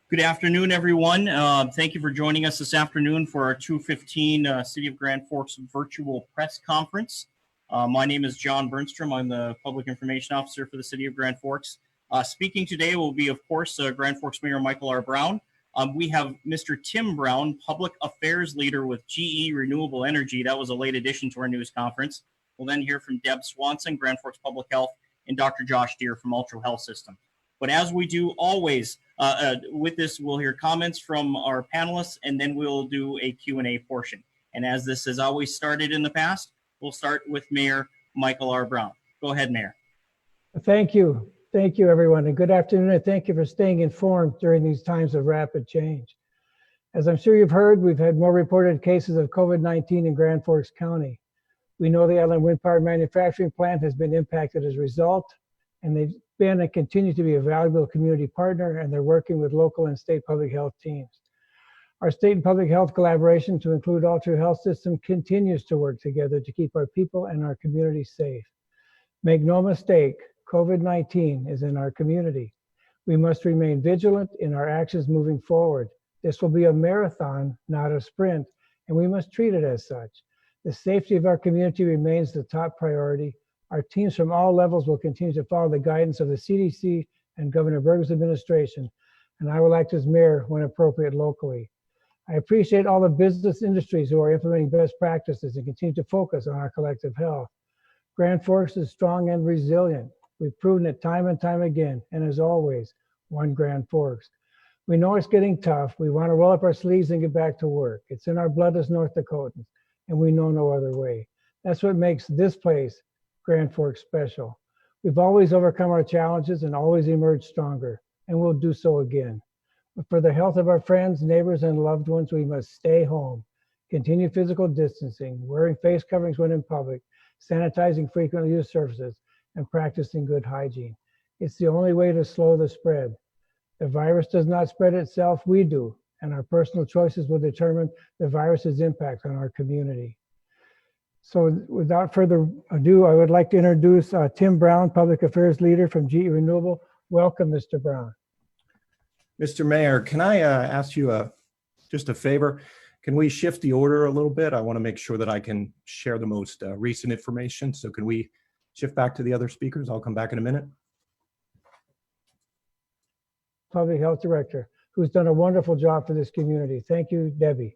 Good afternoon, everyone. Thank you for joining us this afternoon for our 2:15 City of Grand Forks virtual press conference. My name is John Bernstrom. I'm the Public Information Officer for the City of Grand Forks. Speaking today will be, of course, Grand Forks Mayor Michael R. Brown. We have Mr. Tim Brown, Public Affairs Leader with GE Renewable Energy. That was a late addition to our news conference. We'll then hear from Deb Swanson, Grand Forks Public Health, and Dr. Josh Deere from Ultra Health System. But as we do always, with this, we'll hear comments from our panelists, and then we'll do a Q&A portion. And as this has always started in the past, we'll start with Mayor Michael R. Brown. Go ahead, Mayor. Thank you. Thank you, everyone, and good afternoon, and thank you for staying informed during these times of rapid change. As I'm sure you've heard, we've had more reported cases of COVID-19 in Grand Forks County. We know the Island Wind Power Manufacturing Plant has been impacted as a result, and they've been and continue to be a valuable community partner, and they're working with local and state public health teams. Our state and public health collaboration, to include Ultra Health System, continues to work together to keep our people and our community safe. Make no mistake, COVID-19 is in our community. We must remain vigilant in our actions moving forward. This will be a marathon, not a sprint, and we must treat it as such. The safety of our community remains the top priority. Our teams from all levels will continue to follow the guidance of the CDC and Governor Berger's administration, and I will act as mayor when appropriate locally. I appreciate all the business industries who are implementing best practices and continue to focus on our collective health. Grand Forks is strong and resilient. We've proven it time and time again, and as always, one Grand Forks. We know it's getting tough. We want to roll up our sleeves and get back to work. It's in our blood as North Dakotans, and we know no other way. That's what makes this place, Grand Forks, special. We've always overcome our challenges and always emerged stronger, and we'll do so again. But for the health of our friends, neighbors, and loved ones, we must stay home, continue physical distancing, wearing face coverings when in public, sanitizing frequently used surfaces, and practicing good hygiene. It's the only way to slow the spread. The virus does not spread itself, we do, and our personal choices will determine the virus's impact on our community. So without further ado, I would like to introduce Tim Brown, Public Affairs Leader from GE Renewable. Welcome, Mr. Brown. Mr. Mayor, can I ask you just a favor? Can we shift the order a little bit? I want to make sure that I can share the most recent information. So can we shift back to the other speakers? I'll come back in a minute. Public Health Director, who's done a wonderful job for this community. Thank you, Debbie.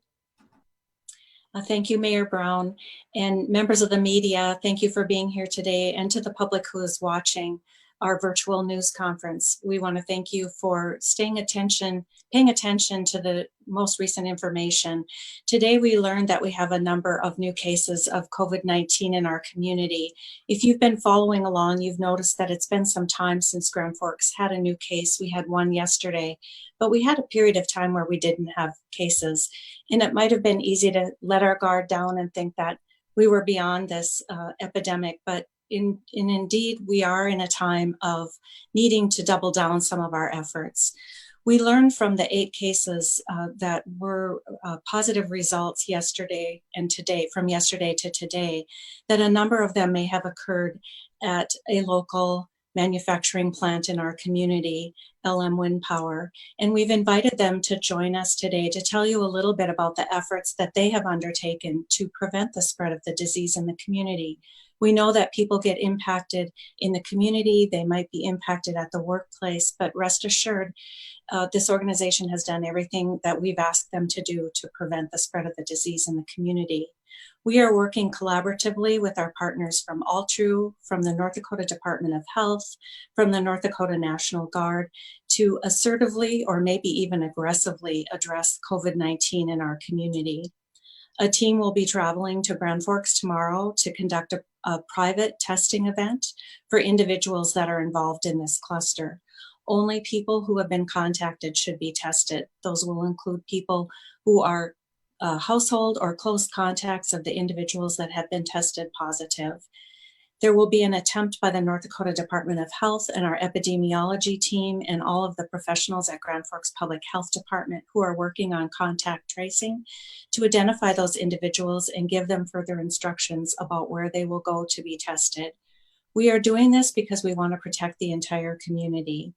Thank you, Mayor Brown, and members of the media. Thank you for being here today, and to the public who is watching our virtual news conference. We want to thank you for paying attention to the most recent information. Today, we learned that we have a number of new cases of COVID-19 in our community. If you've been following along, you've noticed that it's been some time since Grand Forks had a new case. We had one yesterday, but we had a period of time where we didn't have cases. And it might have been easy to let our guard down and think that we were beyond this epidemic, but indeed, we are in a time of needing to double down some of our efforts. We learned from the 8 cases that were positive results yesterday and today, from yesterday to today, that a number of them may have occurred at a local manufacturing plant in our community, LM Wind Power. And we've invited them to join us today to tell you a little bit about the efforts that they have undertaken to prevent the spread of the disease in the community. We know that people get impacted in the community, they might be impacted at the workplace, but rest assured, this organization has done everything that we've asked them to do to prevent the spread of the disease in the community. We are working collaboratively with our partners from Altru, from the North Dakota Department of Health, from the North Dakota National Guard, to assertively or maybe even aggressively address COVID-19 in our community. A team will be traveling to Grand Forks tomorrow to conduct a private testing event for individuals that are involved in this cluster. Only people who have been contacted should be tested. Those will include people who are household or close contacts of the individuals that have been tested positive. There will be an attempt by the North Dakota Department of Health and our epidemiology team and all of the professionals at Grand Forks Public Health Department who are working on contact tracing to identify those individuals and give them further instructions about where they will go to be tested. We are doing this because we want to protect the entire community.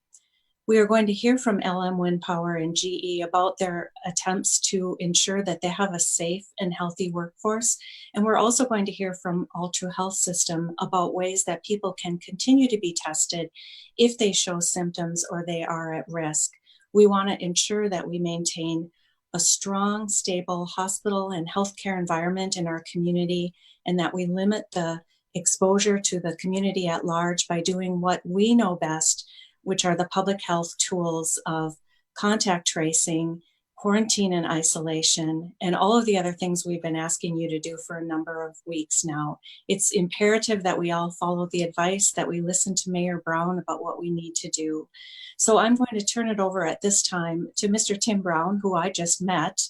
We are going to hear from LM Wind Power and GE about their attempts to ensure that they have a safe and healthy workforce. And we're also going to hear from Altru Health System about ways that people can continue to be tested if they show symptoms or they are at risk. We want to ensure that we maintain a strong, stable hospital and healthcare environment in our community, and that we limit the exposure to the community at large by doing what we know best, which are the public health tools of contact tracing, quarantine and isolation, and all of the other things we've been asking you to do for a number of weeks now. It's imperative that we all follow the advice, that we listen to Mayor Brown about what we need to do. So I'm going to turn it over at this time to Mr. Tim Brown, who I just met,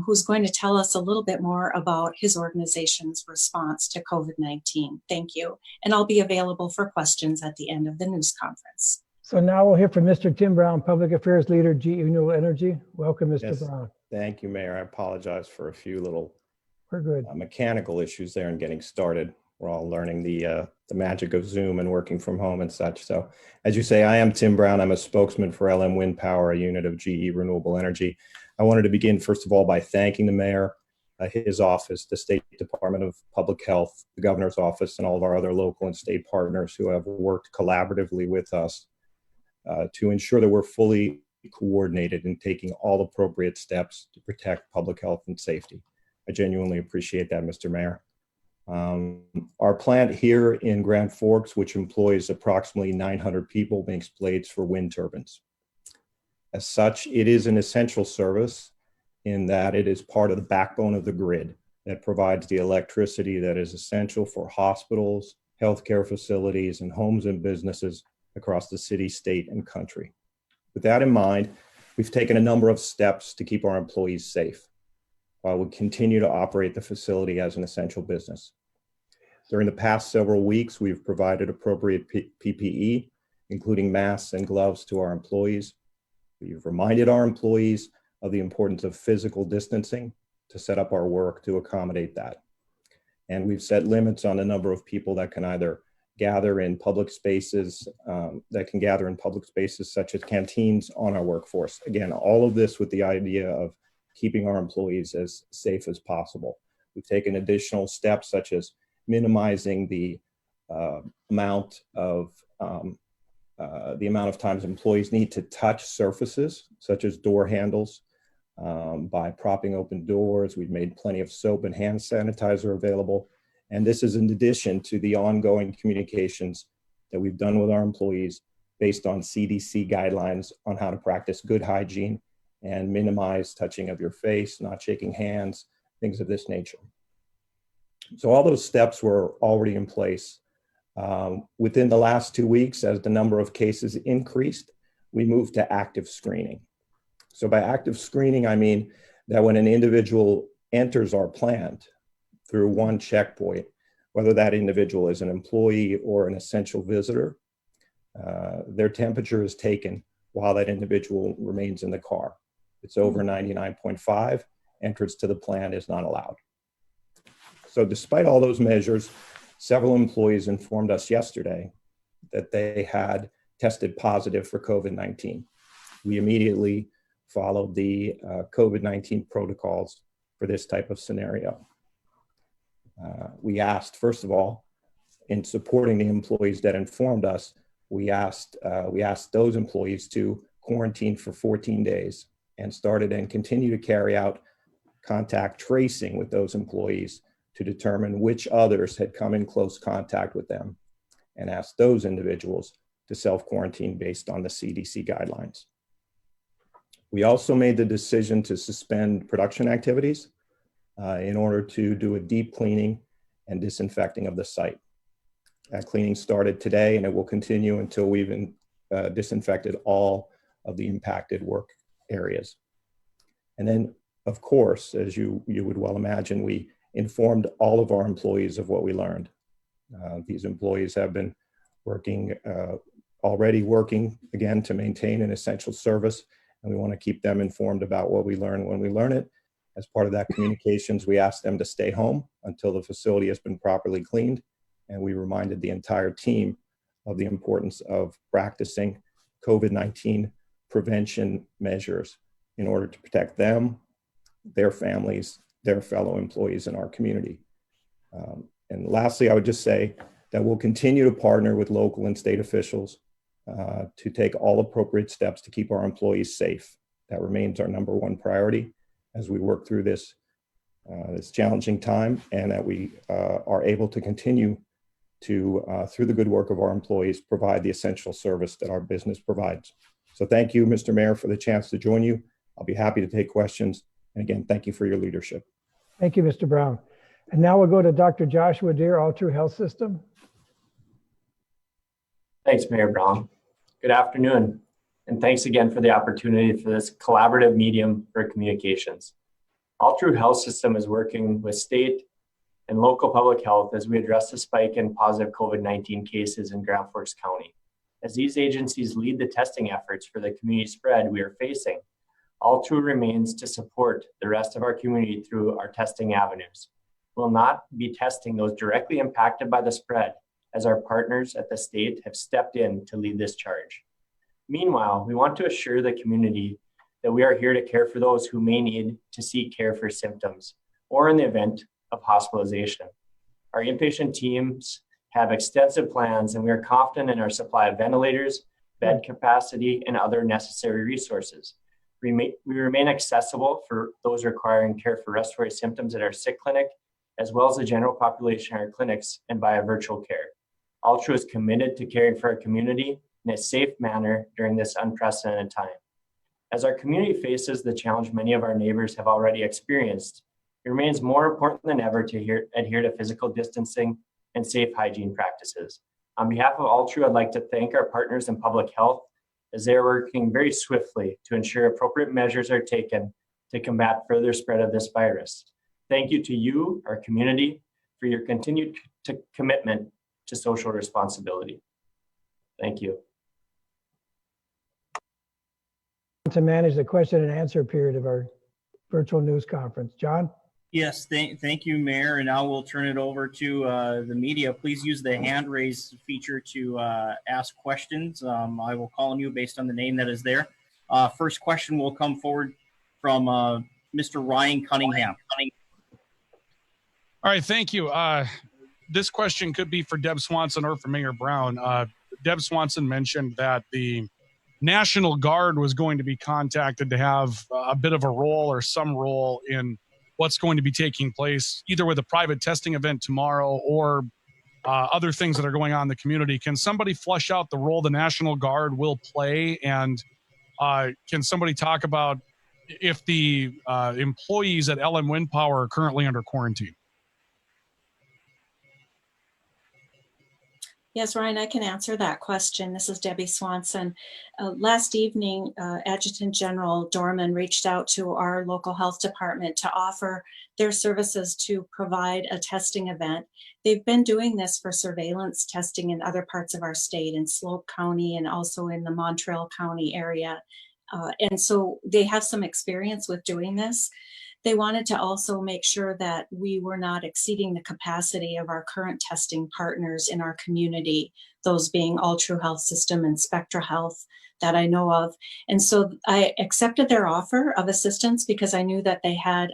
who's going to tell us a little bit more about his organization's response to COVID-19. Thank you. And I'll be available for questions at the end of the news conference. So now we'll hear from Mr. Tim Brown, Public Affairs Leader, GE Renewable Energy. Welcome, Mr. Yes. Brown. Thank you, Mayor. I apologize for a few little We're good. mechanical issues there in getting started. We're all learning the magic of Zoom and working from home and such. So as you say, I am Tim Brown. I'm a spokesman for LM Wind Power, a unit of GE Renewable Energy. I wanted to begin, first of all, by thanking the mayor, his office, the State Department of Public Health, the governor's office, and all of our other local and state partners who have worked collaboratively with us to ensure that we're fully coordinated in taking all appropriate steps to protect public health and safety. I genuinely appreciate that, Mr. Mayor. Our plant here in Grand Forks, which employs approximately 900 people, makes blades for wind turbines. As such, it is an essential service in that it is part of the backbone of the grid that provides the electricity that is essential for hospitals, healthcare facilities, and homes and businesses across the city, state, and country. With that in mind, we've taken a number of steps to keep our employees safe while we continue to operate the facility as an essential business. During the past several weeks, we've provided appropriate PPE, including masks and gloves to our employees. We've reminded our employees of the importance of physical distancing to set up our work to accommodate that. And we've set limits on the number of people that can either gather in public spaces, such as canteens on our workforce. Again, all of this with the idea of keeping our employees as safe as possible. We've taken additional steps such as minimizing the amount of times employees need to touch surfaces such as door handles by propping open doors. We've made plenty of soap and hand sanitizer available. And this is in addition to the ongoing communications that we've done with our employees based on CDC guidelines on how to practice good hygiene and minimize touching of your face, not shaking hands, things of this nature. So all those steps were already in place. Within the last 2 weeks, as the number of cases increased, we moved to active screening. So by active screening, I mean that when an individual enters our plant through one checkpoint, whether that individual is an employee or an essential visitor, their temperature is taken while that individual remains in the car. If it's over 99.5, entrance to the plant is not allowed. So despite all those measures, several employees informed us yesterday that they had tested positive for COVID-19. We immediately followed the COVID-19 protocols for this type of scenario. We asked, first of all, in supporting the employees that informed us, we asked those employees to quarantine for 14 days and started and continue to carry out contact tracing with those employees to determine which others had come in close contact with them and asked those individuals to self-quarantine based on the CDC guidelines. We also made the decision to suspend production activities in order to do a deep cleaning and disinfecting of the site. That cleaning started today and it will continue until we've disinfected all of the impacted work areas. And then, of course, as you would well imagine, we informed all of our employees of what we learned. These employees have been already working again to maintain an essential service, and we want to keep them informed about what we learn when we learn it. As part of that communications, we asked them to stay home until the facility has been properly cleaned, and we reminded the entire team of the importance of practicing COVID-19 prevention measures in order to protect them, their families, their fellow employees in our community. And lastly, I would just say that we'll continue to partner with local and state officials to take all appropriate steps to keep our employees safe. That remains our number one priority as we work through this challenging time, and that we are able to continue to, through the good work of our employees, provide the essential service that our business provides. So thank you, Mr. Mayor, for the chance to join you. I'll be happy to take questions. And again, thank you for your leadership. Thank you, Mr. Brown. And now we'll go to Dr. Joshua Deere, All True Health System. Thanks, Mayor Brown. Good afternoon, and thanks again for the opportunity for this collaborative medium for communications. All True Health System is working with state and local public health as we address the spike in positive COVID-19 cases in Grand Forks County. As these agencies lead the testing efforts for the community spread we are facing, All True remains to support the rest of our community through our testing avenues. We'll not be testing those directly impacted by the spread, as our partners at the state have stepped in to lead this charge. Meanwhile, we want to assure the community that we are here to care for those who may need to seek care for symptoms or in the event of hospitalization. Our inpatient teams have extensive plans, and we are confident in our supply of ventilators, bed capacity, and other necessary resources. We remain accessible for those requiring care for respiratory symptoms at our sick clinic, as well as the general population in our clinics and via virtual care. All True is committed to caring for our community in a safe manner during this unprecedented time. As our community faces the challenge many of our neighbors have already experienced, it remains more important than ever to adhere to physical distancing and safe hygiene practices. On behalf of All True, I'd like to thank our partners in public health as they are working very swiftly to ensure appropriate measures are taken to combat further spread of this virus. Thank you to you, our community, for your continued commitment to social responsibility. Thank you. To manage the question and answer period of our virtual news conference. John? Yes, thank you, Mayor. And now we'll turn it over to the media. Please use the hand raise feature to ask questions. I will call on you based on the name that is there. First question will come forward from Mr. Ryan Cunningham. All right, thank you. This question could be for Deb Swanson or for Mayor Brown. Deb Swanson mentioned that the National Guard was going to be contacted to have a bit of a role or some role in what's going to be taking place, either with a private testing event tomorrow or other things that are going on in the community. Can somebody flesh out the role the National Guard will play? And can somebody talk about if the employees at LM Wind Power are currently under quarantine? Yes, Ryan, I can answer that question. This is Debbie Swanson. Last evening, Adjutant General Dorman reached out to our local health department to offer their services to provide a testing event. They've been doing this for surveillance testing in other parts of our state, in Slope County and also in the Montreal County area. And so they have some experience with doing this. They wanted to also make sure that we were not exceeding the capacity of our current testing partners in our community, those being All True Health System and Spectra Health that I know of. And so I accepted their offer of assistance because I knew that they had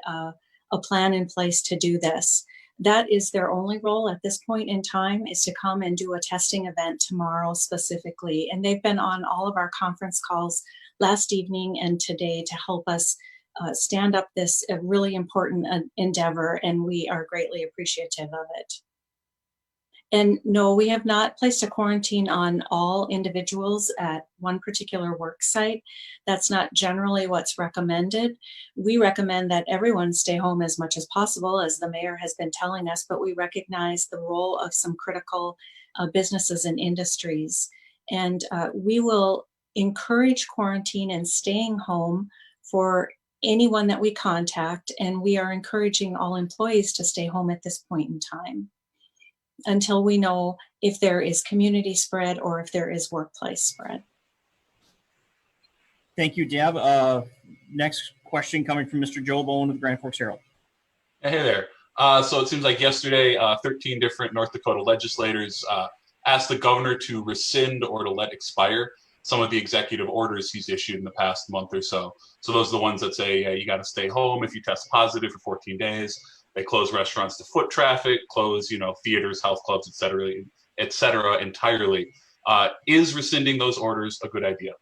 a plan in place to do this. That is their only role at this point in time, is to come and do a testing event tomorrow specifically. And they've been on all of our conference calls last evening and today to help us stand up this really important endeavor, and we are greatly appreciative of it. And no, we have not placed a quarantine on all individuals at one particular work site. That's not generally what's recommended. We recommend that everyone stay home as much as possible, as the mayor has been telling us, but we recognize the role of some critical businesses and industries. And we will encourage quarantine and staying home for anyone that we contact, and we are encouraging all employees to stay home at this point in time until we know if there is community spread or if there is workplace spread. Thank you, Deb. Next question coming from Mr. Joe Bowen of the Grand Forks Herald. Hey there. So it seems like yesterday, 13 different North Dakota legislators asked the governor to rescind or to let expire some of the executive orders he's issued in the past month or so. So those are the ones that say you got to stay home if you test positive for 14 days. They close restaurants to foot traffic, close, theaters, health clubs, et cetera, entirely. Is rescinding those orders a good idea?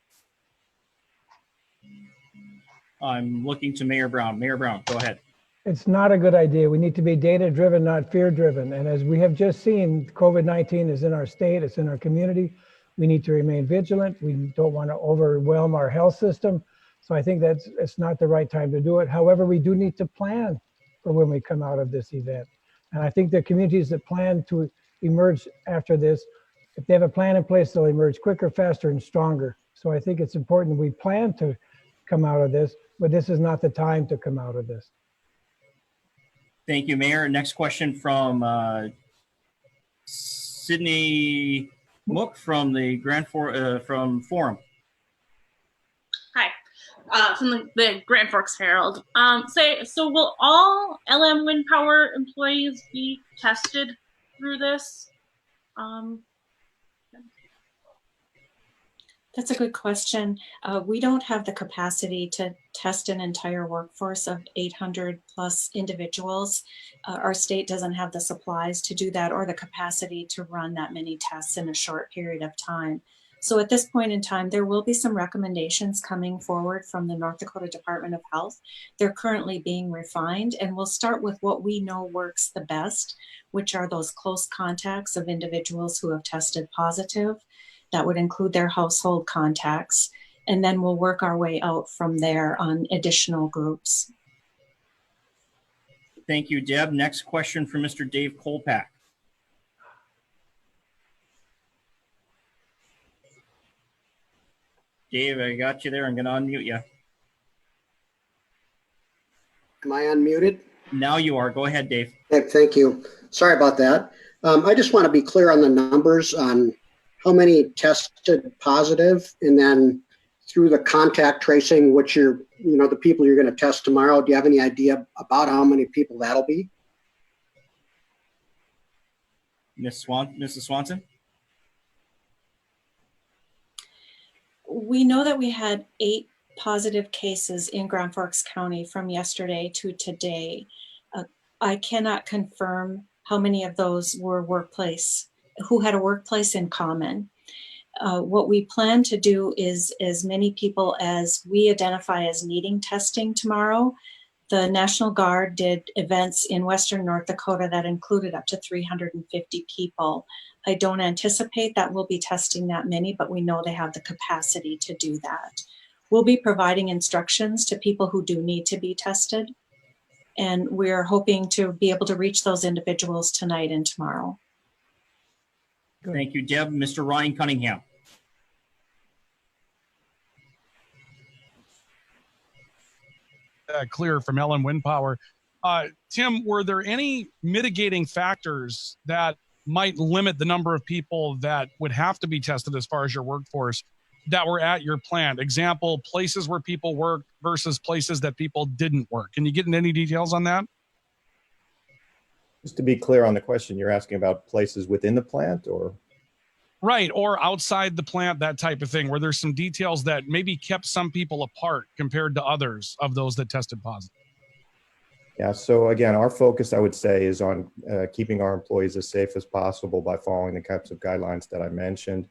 I'm looking to Mayor Brown. Mayor Brown, go ahead. It's not a good idea. We need to be data-driven, not fear-driven. And as we have just seen, COVID-19 is in our state, it's in our community. We need to remain vigilant. We don't want to overwhelm our health system. So I think it's not the right time to do it. However, we do need to plan for when we come out of this event. And I think the communities that plan to emerge after this, if they have a plan in place, they'll emerge quicker, faster, and stronger. So I think it's important we plan to come out of this, but this is not the time to come out of this. Thank you, Mayor. Next question from Sydney Mook from the from Forum. Hi, from the Grand Forks Herald. So will all LM Wind Power employees be tested through this? That's a good question. We don't have the capacity to test an entire workforce of 800 plus individuals. Our state doesn't have the supplies to do that or the capacity to run that many tests in a short period of time. So at this point in time, there will be some recommendations coming forward from the North Dakota Department of Health. They're currently being refined, and we'll start with what we know works the best, which are those close contacts of individuals who have tested positive. That would include their household contacts. And then we'll work our way out from there on additional groups. Thank you, Deb. Next question from Mr. Dave Kolpak. Dave, I got you there. I'm going to unmute you. Am I unmuted? Now you are. Go ahead, Dave. Thank you. Sorry about that. I just want to be clear on the numbers on how many tested positive, and then through the contact tracing, which the people you're going to test tomorrow, do you have any idea about how many people that'll be? Mrs. Swanson? We know that we had 8 positive cases in Grand Forks County from yesterday to today. I cannot confirm how many of those were who had a workplace in common. What we plan to do is as many people as we identify as needing testing tomorrow. The National Guard did events in Western North Dakota that included up to 350 people. I don't anticipate that we'll be testing that many, but we know they have the capacity to do that. We'll be providing instructions to people who do need to be tested. And we're hoping to be able to reach those individuals tonight and tomorrow. Thank you, Deb. Mr. Ryan Cunningham. Clear from LM Wind Power. Tim, were there any mitigating factors that might limit the number of people that would have to be tested as far as your workforce that were at your plant? Example, places where people work versus places that people didn't work. Can you get into any details on that? Just to be clear on the question, you're asking about places within the plant or? Right, or outside the plant, that type of thing, where there's some details that maybe kept some people apart compared to others of those that tested positive. Yeah, so again, our focus, I would say, is on keeping our employees as safe as possible by following the types of guidelines that I mentioned.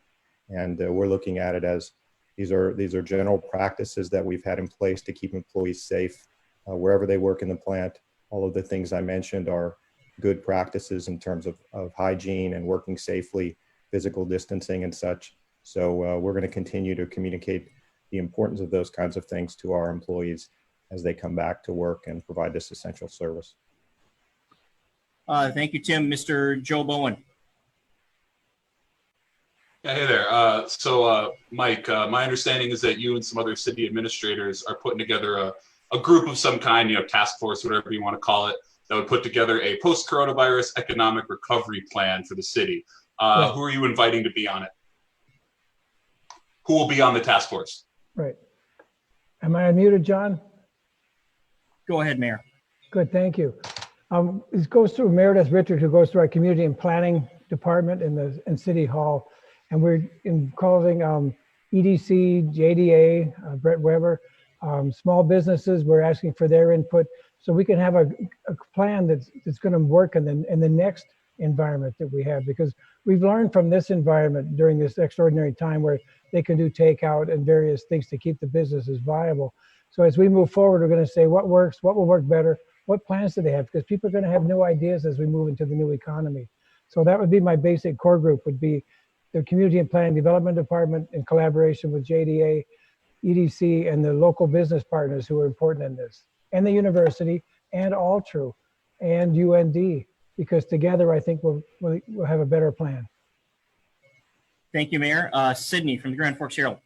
And we're looking at it as these are general practices that we've had in place to keep employees safe wherever they work in the plant. All of the things I mentioned are good practices in terms of hygiene and working safely, physical distancing and such. So we're going to continue to communicate the importance of those kinds of things to our employees as they come back to work and provide this essential service. Thank you, Tim. Mr. Joe Bowen. Yeah, hey there. Mike, my understanding is that you and some other city administrators are putting together a group of some kind, task force, whatever you want to call it, that would put together a post-coronavirus economic recovery plan for the city. Right. Who are you inviting to be on it? Who will be on the task force? Right. Am I unmuted, John? Go ahead, Mayor. Good, thank you. This goes through Meredith Richard, who goes through our community and planning department in City Hall. And we're involving EDC, JDA, Brett Weber, small businesses, we're asking for their input so we can have a plan that's going to work in the next environment that we have, because we've learned from this environment during this extraordinary time where they can do takeout and various things to keep the businesses viable. So as we move forward, we're going to say what works, what will work better, what plans do they have, because people are going to have new ideas as we move into the new economy. So that would be my basic core group, would be the Community and Planning Development Department in collaboration with JDA, EDC, and the local business partners who are important in this, and the university, and Altru, and UND, because together I think we'll have a better plan. Thank you, Mayor. Sydney from the Grand Forks Herald.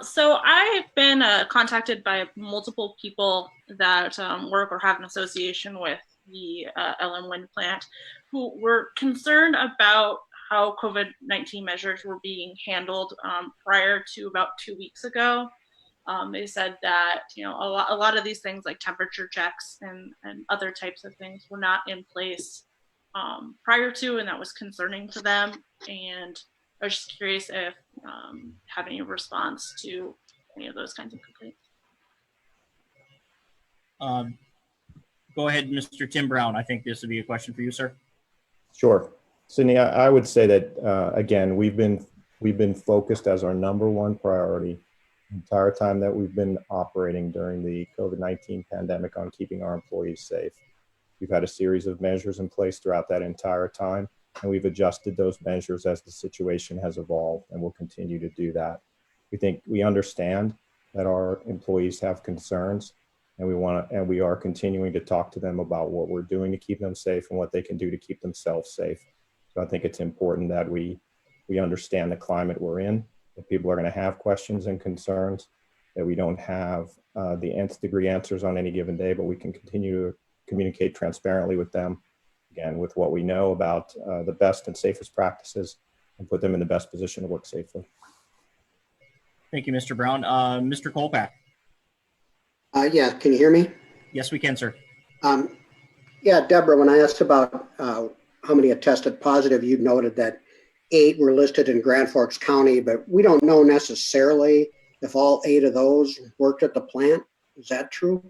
So I've been contacted by multiple people that work or have an association with the LM Wind plant who were concerned about how COVID-19 measures were being handled prior to about 2 weeks ago. They said that, you know, a lot of these things like temperature checks and other types of things were not in place prior to, and that was concerning to them. And I was just curious if have any response to any of those kinds of complaints. Go ahead, Mr. Tim Brown. I think this would be a question for you, sir. Sure. Sydney, I would say that, again, we've been focused as our #1 priority the entire time that we've been operating during the COVID-19 pandemic on keeping our employees safe. We've had a series of measures in place throughout that entire time, and we've adjusted those measures as the situation has evolved, and we'll continue to do that. We understand that our employees have concerns, and we are continuing to talk to them about what we're doing to keep them safe and what they can do to keep themselves safe. So I think it's important that we understand the climate we're in, that people are going to have questions and concerns, that we don't have the nth degree answers on any given day, but we can continue to communicate transparently with them, again, with what we know about the best and safest practices, and put them in the best position to work safely. Thank you, Mr. Brown. Mr. Kolpak. Yeah, can you hear me? Yes, we can, sir. Yeah, Deborah, when I asked about how many had tested positive, you noted that 8 were listed in Grand Forks County, but we don't know necessarily if all 8 of those worked at the plant. Is that true?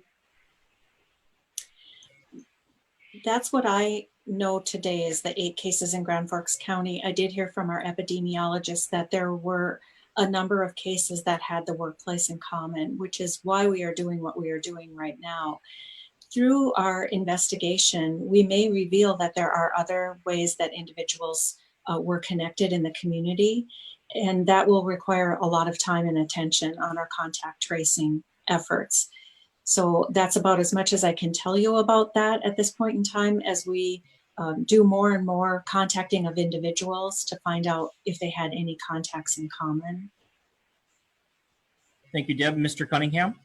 That's what I know today, is the 8 cases in Grand Forks County. I did hear from our epidemiologist that there were a number of cases that had the workplace in common, which is why we are doing what we are doing right now. Through our investigation, we may reveal that there are other ways that individuals were connected in the community, and that will require a lot of time and attention on our contact tracing efforts. So that's about as much as I can tell you about that at this point in time, as we do more and more contacting of individuals to find out if they had any contacts in common. Thank you, Deb. Mr. Cunningham.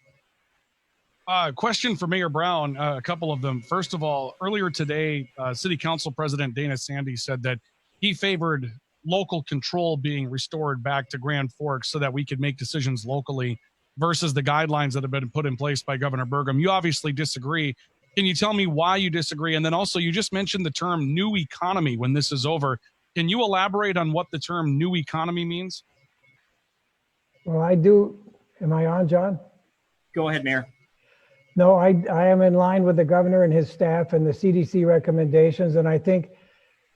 Question for Mayor Brown, a couple of them. First of all, earlier today, City Council President Dana Sandy said that he favored local control being restored back to Grand Forks so that we could make decisions locally versus the guidelines that have been put in place by Governor Burgum. You obviously disagree. Can you tell me why you disagree? And then also, you just mentioned the term new economy when this is over. Can you elaborate on what the term new economy means? Well, I do. Am I on, John? Go ahead, Mayor. No, I am in line with the governor and his staff and the CDC recommendations. And I think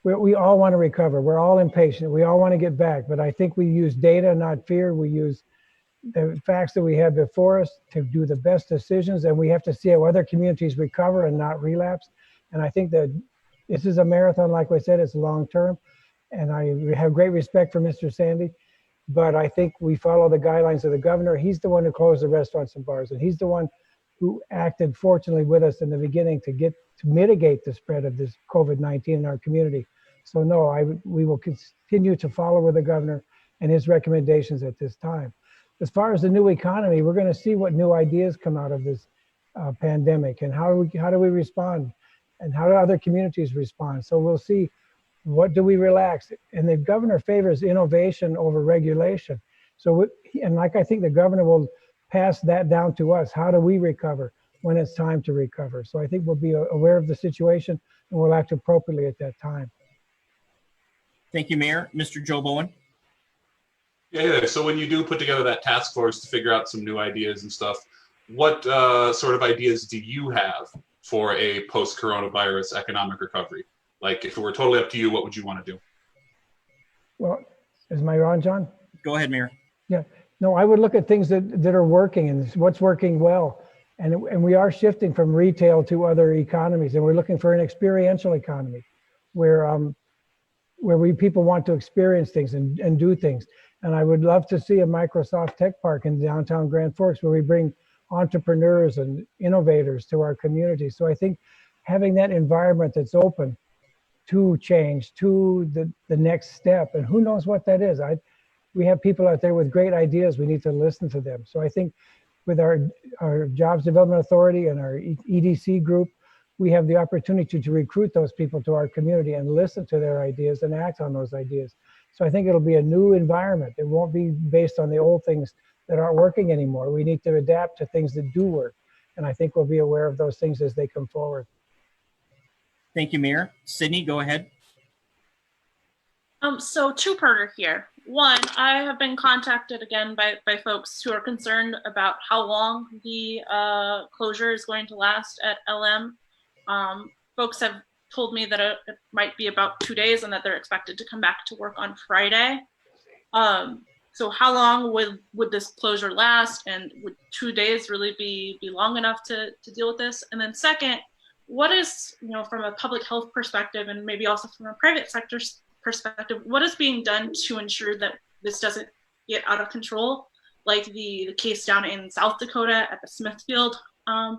we all want to recover. We're all impatient. We all want to get back. But I think we use data, not fear. We use the facts that we have before us to do the best decisions. And we have to see how other communities recover and not relapse. And I think that this is a marathon, like I said, it's long term. And I have great respect for Mr. Sandy. But I think we follow the guidelines of the governor. He's the one who closed the restaurants and bars. And he's the one who acted fortunately with us in the beginning to mitigate the spread of this COVID-19 in our community. So no, we will continue to follow with the governor and his recommendations at this time. As far as the new economy, we're going to see what new ideas come out of this pandemic, and how do we respond, and how do other communities respond. So we'll see, what do we relax? And the governor favors innovation over regulation. So, and like I think the governor will pass that down to us. How do we recover when it's time to recover? So I think we'll be aware of the situation and we'll act appropriately at that time. Thank you, Mayor. Mr. Joe Bowen. Yeah. So when you do put together that task force to figure out some new ideas and stuff, what sort of ideas do you have for a post-coronavirus economic recovery? Like, if it were totally up to you, what would you want to do? Well, is my on, John? Go ahead, Mayor. No, I would look at things that are working and what's working well. And we are shifting from retail to other economies, and we're looking for an experiential economy where people want to experience things and do things. And I would love to see a Microsoft Tech Park in downtown Grand Forks where we bring entrepreneurs and innovators to our community. So I think having that environment that's open to change, to the next step, and who knows what that is. We have people out there with great ideas. We need to listen to them. So I think with our Jobs Development Authority and our EDC group, we have the opportunity to recruit those people to our community and listen to their ideas and act on those ideas. So I think it'll be a new environment. It won't be based on the old things that aren't working anymore. We need to adapt to things that do work. And I think we'll be aware of those things as they come forward. Thank you, Mayor. Sydney, go ahead. So two-parter here. One, I have been contacted again by folks who are concerned about how long the closure is going to last at LM. Folks have told me that it might be about 2 days and that they're expected to come back to work on Friday. So how long would this closure last, and would 2 days really be long enough to deal with this? And then second, what is, from a public health perspective and maybe also from a private sector perspective, what is being done to ensure that this doesn't get out of control, like the case down in South Dakota at the Smithfield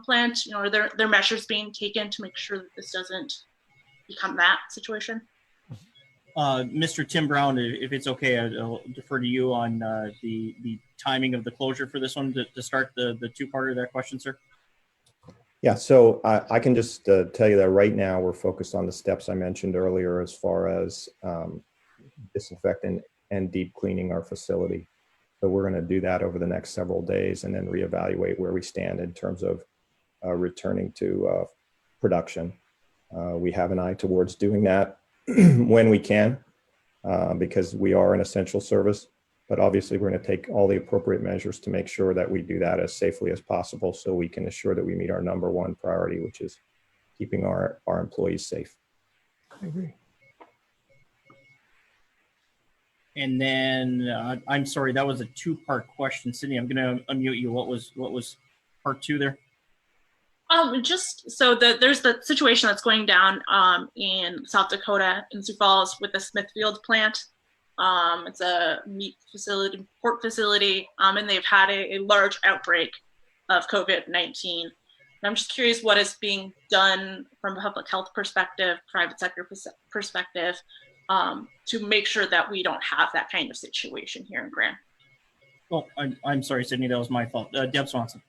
plant? Are there measures being taken to make sure that this doesn't become that situation? Mr. Tim Brown, if it's okay, I'll defer to you on the timing of the closure for this one to start the two-parter of that question, sir. Yeah, so I can just tell you that right now we're focused on the steps I mentioned earlier as far as disinfecting and deep cleaning our facility. So we're going to do that over the next several days and then reevaluate where we stand in terms of returning to production. We have an eye towards doing that when we can because we are an essential service. But obviously, we're going to take all the appropriate measures to make sure that we do that as safely as possible so we can assure that we meet our number one priority, which is keeping our employees safe. I agree. And then, I'm sorry, that was a two-part question. Sydney, I'm going to unmute you. What was part two there? Just so there's the situation that's going down in South Dakota in Sioux Falls with the Smithfield plant. It's a meat facility, pork facility, and they've had a large outbreak of COVID-19. And I'm just curious what is being done from a public health perspective, private sector perspective, to make sure that we don't have that kind of situation here in Grand. Oh, I'm sorry, Sydney, that was my fault. Deb Swanson.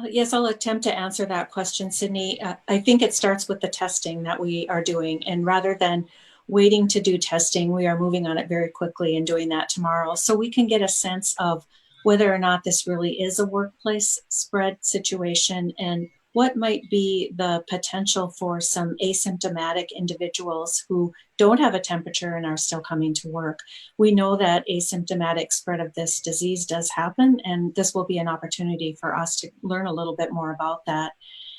Yes, I'll attempt to answer that question, Sydney. I think it starts with the testing that we are doing, and rather than waiting to do testing, we are moving on it very quickly and doing that tomorrow. So we can get a sense of whether or not this really is a workplace spread situation and what might be the potential for some asymptomatic individuals who don't have a temperature and are still coming to work. We know that asymptomatic spread of this disease does happen, and this will be an opportunity for us to learn a little bit more about that.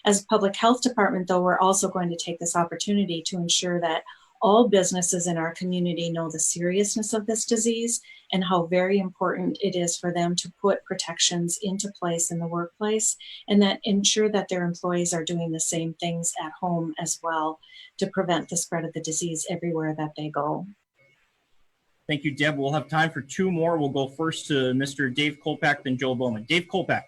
As a public health department, though, we're also going to take this opportunity to ensure that all businesses in our community know the seriousness of this disease and how very important it is for them to put protections into place in the workplace, and that ensure that their employees are doing the same things at home as well to prevent the spread of the disease everywhere that they go. Thank you, Deb. We'll have time for two more. We'll go first to Mr. Dave Kolpak, then Joe Bowman. Dave Kolpak.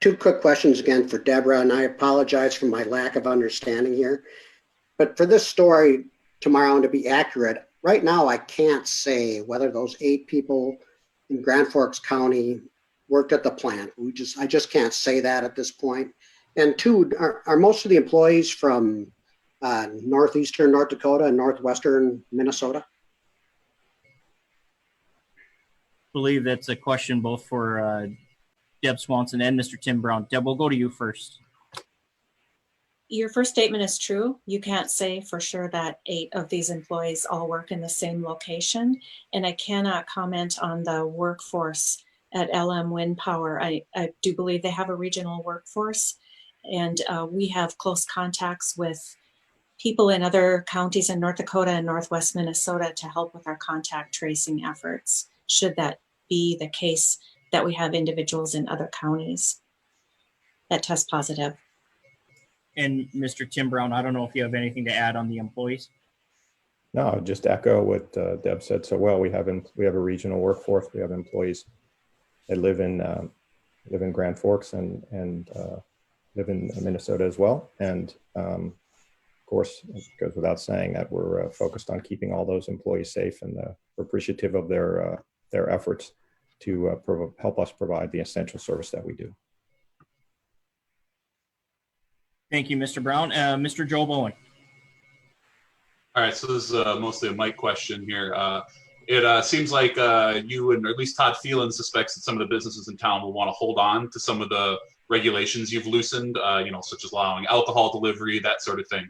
Two quick questions again for Deborah, and I apologize for my lack of understanding here. But for this story tomorrow and to be accurate, right now I can't say whether those 8 people in Grand Forks County worked at the plant. I just can't say that at this point. And two, are most of the employees from northeastern North Dakota and northwestern Minnesota? I believe that's a question both for Deb Swanson and Mr. Tim Brown. Deb, we'll go to you first. Your first statement is true. You can't say for sure that 8 of these employees all work in the same location. And I cannot comment on the workforce at LM Wind Power. I do believe they have a regional workforce, and we have close contacts with people in other counties in North Dakota and Northwest Minnesota to help with our contact tracing efforts, should that be the case that we have individuals in other counties that test positive. And Mr. Tim Brown, I don't know if you have anything to add on the employees. No, just echo what Deb said so well. We have a regional workforce. We have employees that live in Grand Forks and live in Minnesota as well. And of course, it goes without saying that we're focused on keeping all those employees safe, and we're appreciative of their efforts to help us provide the essential service that we do. Thank you, Mr. Brown. Mr. Joe Bowen. All right, so this is mostly a Mike question here. It seems like you and or at least Todd Phelan suspects that some of the businesses in town will want to hold on to some of the regulations you've loosened, such as allowing alcohol delivery, that sort of thing.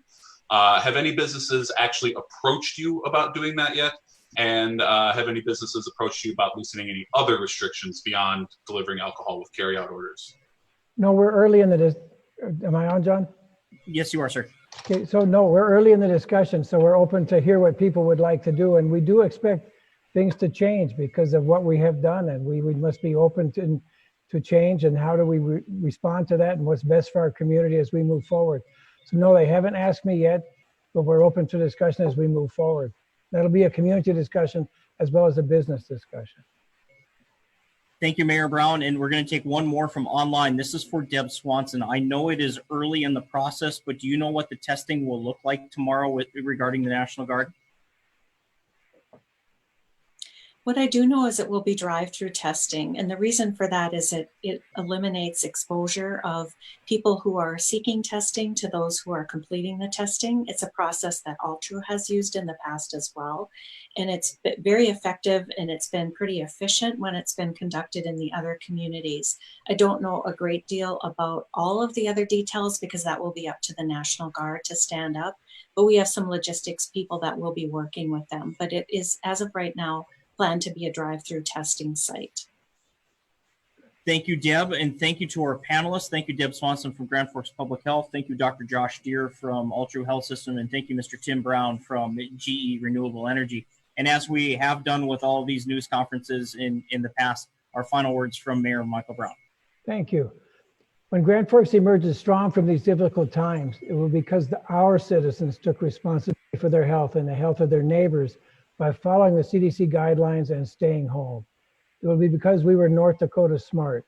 Have any businesses actually approached you about doing that yet? And have any businesses approached you about loosening any other restrictions beyond delivering alcohol with carryout orders? No, we're early in the, am I on, John? Yes, you are, sir. Okay, so no, we're early in the discussion, so we're open to hear what people would like to do. And we do expect things to change because of what we have done, and we must be open to change, and how do we respond to that, and what's best for our community as we move forward. So no, they haven't asked me yet, but we're open to discussion as we move forward. That'll be a community discussion as well as a business discussion. Thank you, Mayor Brown. And we're going to take one more from online. This is for Deb Swanson. I know it is early in the process, but do you know what the testing will look like tomorrow regarding the National Guard? What I do know is it will be drive-through testing. And the reason for that is it eliminates exposure of people who are seeking testing to those who are completing the testing. It's a process that Altru has used in the past as well. And it's very effective, and it's been pretty efficient when it's been conducted in the other communities. I don't know a great deal about all of the other details because that will be up to the National Guard to stand up. But we have some logistics people that will be working with them. But it is, as of right now, planned to be a drive-through testing site. Thank you, Deb, and thank you to our panelists. Thank you, Deb Swanson from Grand Forks Public Health. Thank you, Dr. Josh Deere from Altru Health System, and thank you, Mr. Tim Brown from GE Renewable Energy. And as we have done with all of these news conferences in the past, our final words from Mayor Michael Brown. Thank you. When Grand Forks emerges strong from these difficult times, it will be because our citizens took responsibility for their health and the health of their neighbors by following the CDC guidelines and staying home. It will be because we were North Dakota smart.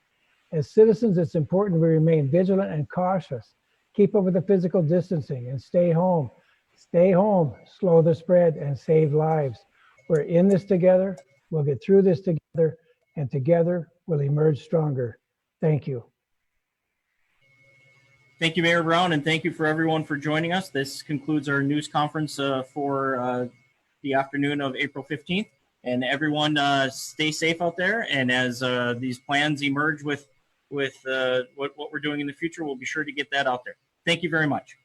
As citizens, it's important we remain vigilant and cautious, keep up with the physical distancing, and stay home. Stay home, slow the spread, and save lives. We're in this together, we'll get through this together, and together we'll emerge stronger. Thank you. Thank you, Mayor Brown, and thank you for everyone for joining us. This concludes our news conference for the afternoon of April 15th. And everyone stay safe out there. And as these plans emerge with what we're doing in the future, we'll be sure to get that out there. Thank you very much.